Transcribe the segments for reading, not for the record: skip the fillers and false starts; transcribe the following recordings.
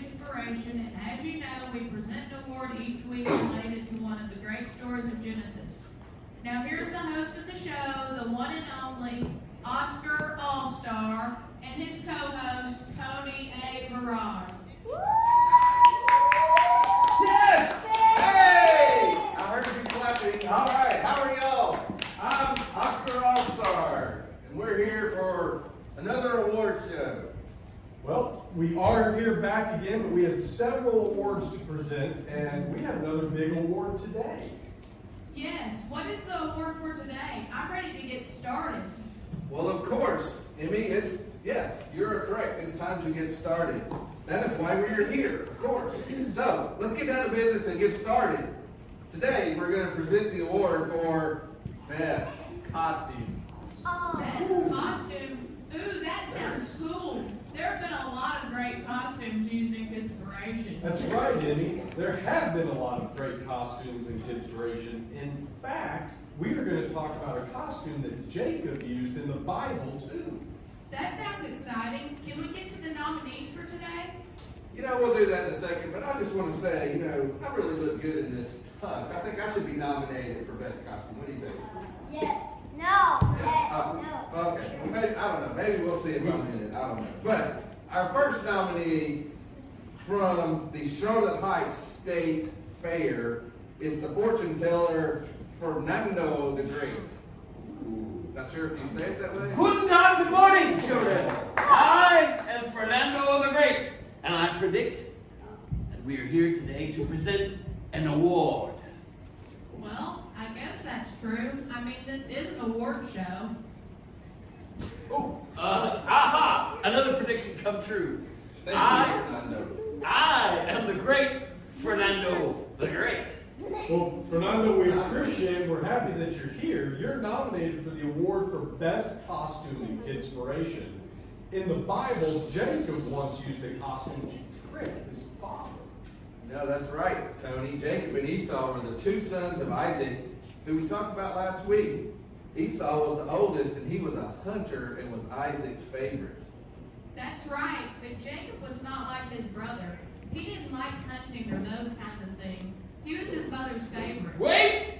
Kidspiration, and as you know, we present an award each week related to one of the great stories of Genesis. Now here's the host of the show, the one and only Oscar All-Star, and his co-host, Tony A. Barrage. Yes! Hey! I heard you clapping. All right, how are y'all? I'm Oscar All-Star, and we're here for another award show. Well, we are here back again, but we have several awards to present, and we have another big award today. Yes, what is the award for today? I'm ready to get started. Well, of course, Emmy, yes, you're correct. It's time to get started. That is why we're here, of course. So, let's get down to business and get started. Today, we're going to present the award for Best Costume. Best costume? Ooh, that sounds cool. There have been a lot of great costumes used in Kidspiration. That's right, Emmy. There have been a lot of great costumes in Kidspiration. In fact, we are going to talk about a costume that Jacob used in the Bible, too. That sounds exciting. Can we get to the nominees for today? We'll do that in a second, but I just want to say, I really look good in this tux. I think I should be nominated for Best Costume. What do you think? Yes. No. Yes. No. Okay. Well, maybe, I don't know. Maybe we'll see if I'm in it. I don't know. But our first nominee from the Charlotte Heights State Fair is the fortune teller Fernando the Great. Ooh, not sure if you say it that way. Guten Tag, good morning, children. I am Fernando the Great, and I predict that we are here today to present an award. Well, I guess that's true. I mean, this is an award show. Aha! Another prediction come true. Thank you, Fernando. I am the great Fernando the Great. Well, Fernando, we appreciate, we're happy that you're here. You're nominated for the award for Best Costume in Kidspiration. In the Bible, Jacob once used a costume to trick his father. No, that's right, Tony. Jacob and Esau were the two sons of Isaac, who we talked about last week. Esau was the oldest, and he was a hunter and was Isaac's favorite. That's right, but Jacob was not like his brother. He didn't like hunting or those kinds of things. He was his mother's favorite. Wait!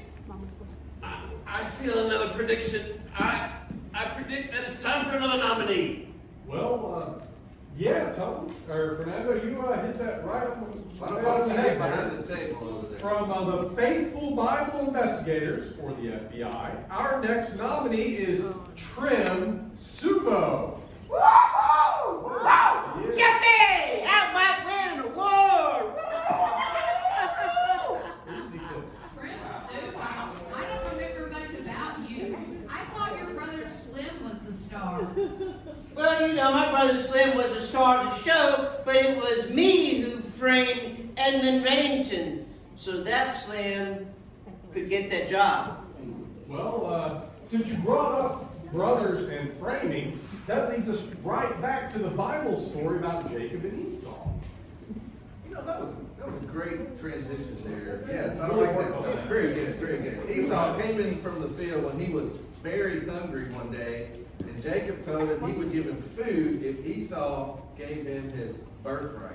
I feel another prediction. I predict that it's time for another nominee. Well, yeah, Tom, or Fernando, you hit that right on the Why don't right on you the get head behind there. the table over there? From the Faithful Bible Investigators, or the FBI, our next nominee is Trim Suvo. Woo-hoo! Yeah. Yippee! I might win an award! Easy kill. Trim Sue, I don't remember much about you. I thought your brother Slim was the star. Well, my brother Slim was the star of the show, but it was me who framed Edmund Reddington, so that Slim could get that job. Well, since you brought up brothers and framing, that leads us right back to the Bible story about Jacob and Esau. That was a great transition there. Yes, I like that too. Very good, very good. Esau came in from the field when he was very hungry one day, and Jacob told him he would give him food if Esau gave him his birthright.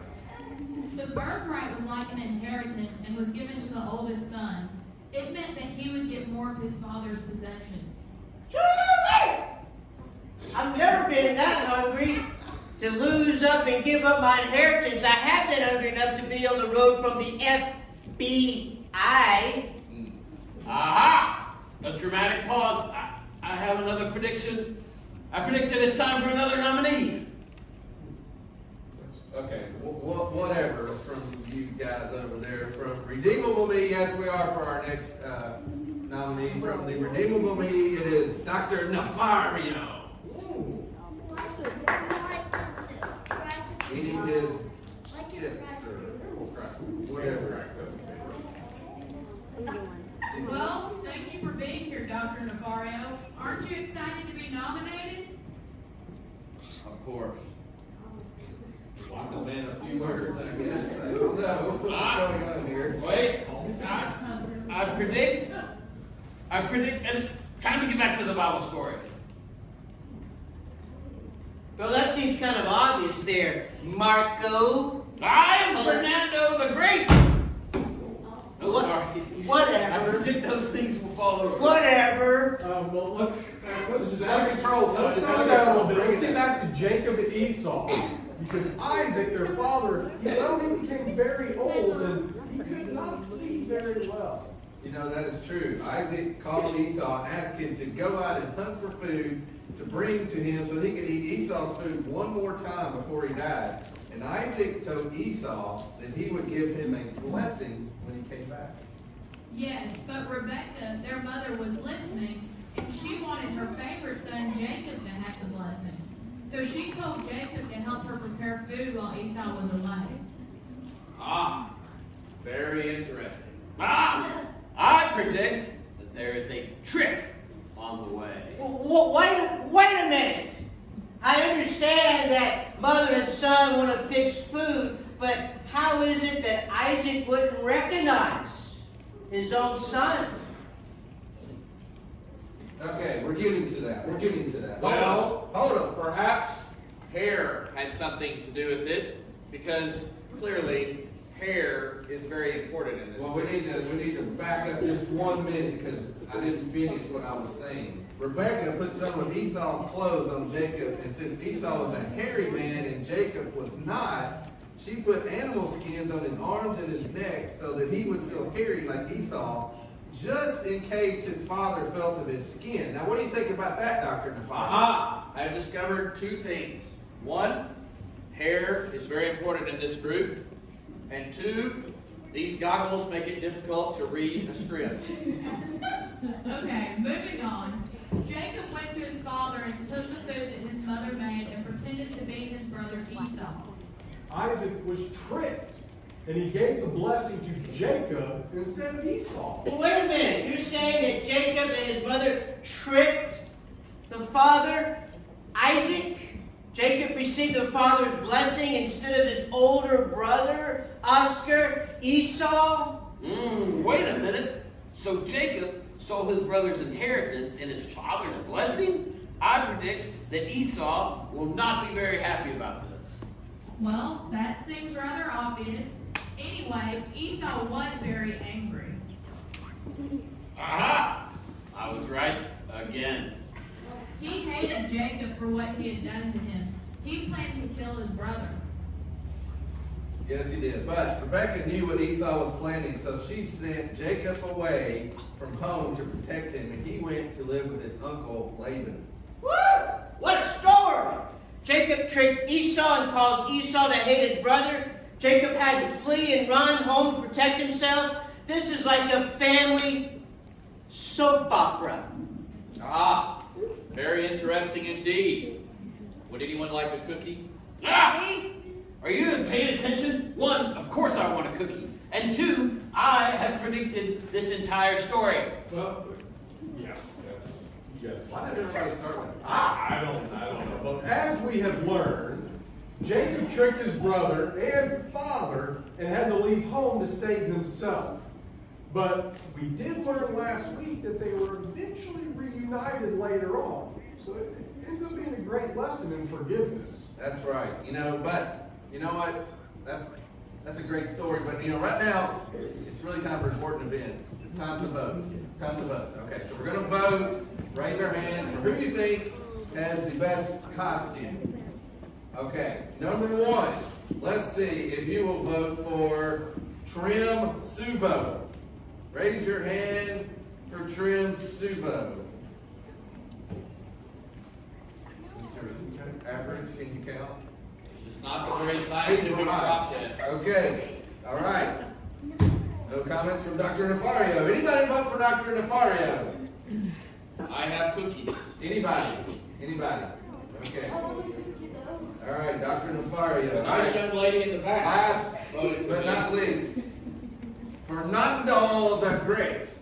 The birthright was like an inheritance and was given to the oldest son. It meant that he would get more of his father's possessions. I've never been that hungry to lose up and give up my inheritance. I have been hungry enough to be on the road from the FBI. Aha! A dramatic pause. I have another prediction. I predict that it's time for another nominee. Okay, whatever from you guys over there. From Redeemable Me, yes, we are for our next nominee. From the Redeemable Me, it is Dr. Nefario. Eating his chips or whatever. Well, thank you for being here, Dr. Nefario. Aren't you excited to be nominated? Of course. Must have been a few words, I guess. I don't know what's going on here. Wait, I predict, and it's time to get back to the Bible story. Well, that seems kind of obvious there, Marco. I am Fernando the Great. Oh, What- sorry. whatever. I predict those things will fall over. Whatever. Well, let's control. slow down a little bit. Let's get back to Jacob and Esau. Because Isaac, their father, he became very old and he could not see very well. You know, that is true. Isaac called Esau, asked him to go out and hunt for food to bring to him so he could eat Esau's food one more time before he died. And Isaac told Esau that he would give him a blessing when he came back. Yes, but Rebekah, their mother, was listening, and she wanted her favorite son Jacob to have the blessing. So she told Jacob to help her prepare food while Esau was away. Ah, very interesting. I predict that there is a trick on the way. Wait a minute. I understand that mother and son want to fix food, but how is it that Isaac wouldn't recognize his own son? Okay, we're getting to that. We're getting to that. Well, hold on. perhaps hair had something to do with it, because clearly hair is very important in this. Well, we need to back up just 1 minute because I didn't finish what I was saying. Rebekah put some of Esau's clothes on Jacob, and since Esau was a hairy man and Jacob was not, she put animal skins on his arms and his neck so that he would feel hairy like Esau, just in case his father felt of his skin. Now, what do you think about that, Dr. Nafai? Aha! I have discovered two things. One, hair is very important in this group. And two, these goggles make it difficult to read a script. Okay, moving on. Jacob went to his father and took the food that his mother made and pretended to be his brother Esau. Isaac was tricked, and he gave the blessing to Jacob instead of Esau. Well, wait a minute. You're saying that Jacob and his mother tricked the father, Isaac? Jacob received the father's blessing instead of his older brother, Oscar, Esau? Wait a minute. So Jacob saw his brother's inheritance in his father's blessing? I predict that Esau will not be very happy about this. Well, that seems rather obvious. Anyway, Esau was very angry. Aha! I was right again. He hated Jacob for what he had done to him. He planned to kill his brother. Yes, he did. But Rebekah knew what Esau was planning, so she sent Jacob away from home to protect him, and he went to live with his uncle Laban. Woo! What a story! Jacob tricked Esau and caused Esau to hate his brother. Jacob had to flee and run home to protect himself. This is like a family soap opera. Ah, very interesting indeed. Would anyone like a cookie? Are you even paying attention? One, of course I want a cookie. And two, I have predicted this entire story. Well, yeah, that's you guys. Why does everybody start with that? I don't know. But as we have learned, Jacob tricked his brother and father and had to leave home to save himself. But we did learn last week that they were eventually reunited later on. So it ends up being a great lesson in forgiveness. That's right. But you know what? That's a great story. But right now, it's really time for an important event. It's time to vote. It's time to vote. Okay, so we're gonna vote. Raise our hands for who you think has the best costume. Okay, number one. Let's see if you will vote for Trim Suvo. Raise your hand for Trim Suvo. Mr. Average, can you count? This is not the very scientific process. Okay, all right. No comments from Dr. Nefario. Anybody vote for Dr. Nefario? I have cookies. Anybody? Okay. All right, Dr. Nefario. The nice young lady in the back. Last voted for but me. not least, Fernando the Great.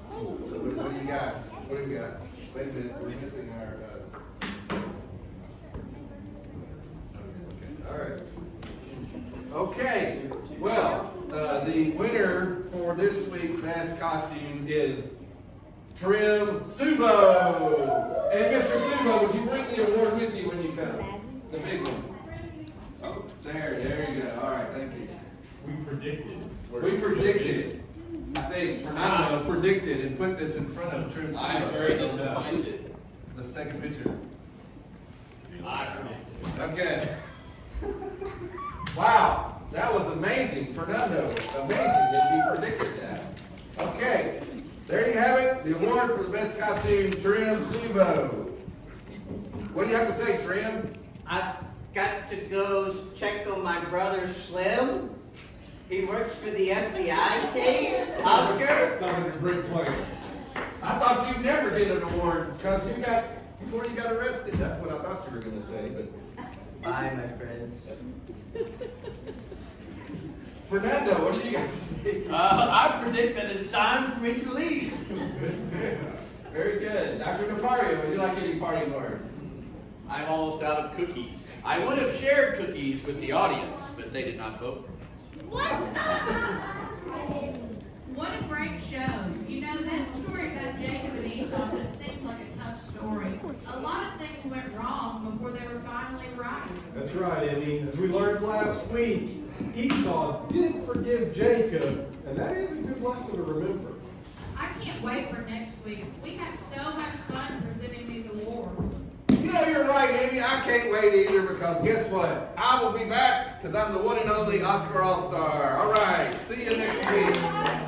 What do you got? What do you got? Wait a minute, we're missing our. All right. Okay. Well, the winner for this week's best costume is Trim Suvo. And Mr. Suvo, would you bring the award with you when The big one. Oh, there you go. All right, thank you. We predicted. We predicted. I think Fernando predicted and put this in front of Trim I'm very disappointed. The second picture. I predicted. Okay. Wow, that was amazing, Fernando. Amazing that you predicted that. Okay, there you have it. The award for the best costume, Trim Subo. What do you have to say, Trim? I've got to go check on my brother Slim. He works for the FBI case. Oscar? Sounds like a great plan. I thought you'd never get an award because before you got arrested. That's what I thought you were going to say, but. Bye, my friends. Fernando, what do you got to say? I predict that it's time for me to leave. Very good. Dr. Nefario, would you like any parting words? I'm almost out of cookies. I would have shared cookies with the audience, but they did not vote for me. What a great show. You know, that story about Jacob and Esau just seems like a tough story. A lot of things went wrong before they were finally right. That's right, Emmy. As we learned last week, Esau did forgive Jacob, and that is a good lesson to remember. I can't wait for next week. We have so much fun presenting these awards. You know, you're right, Amy. I can't wait either because guess what? I will be back because I'm the one and only Oscar All-Star. All right. See you next week.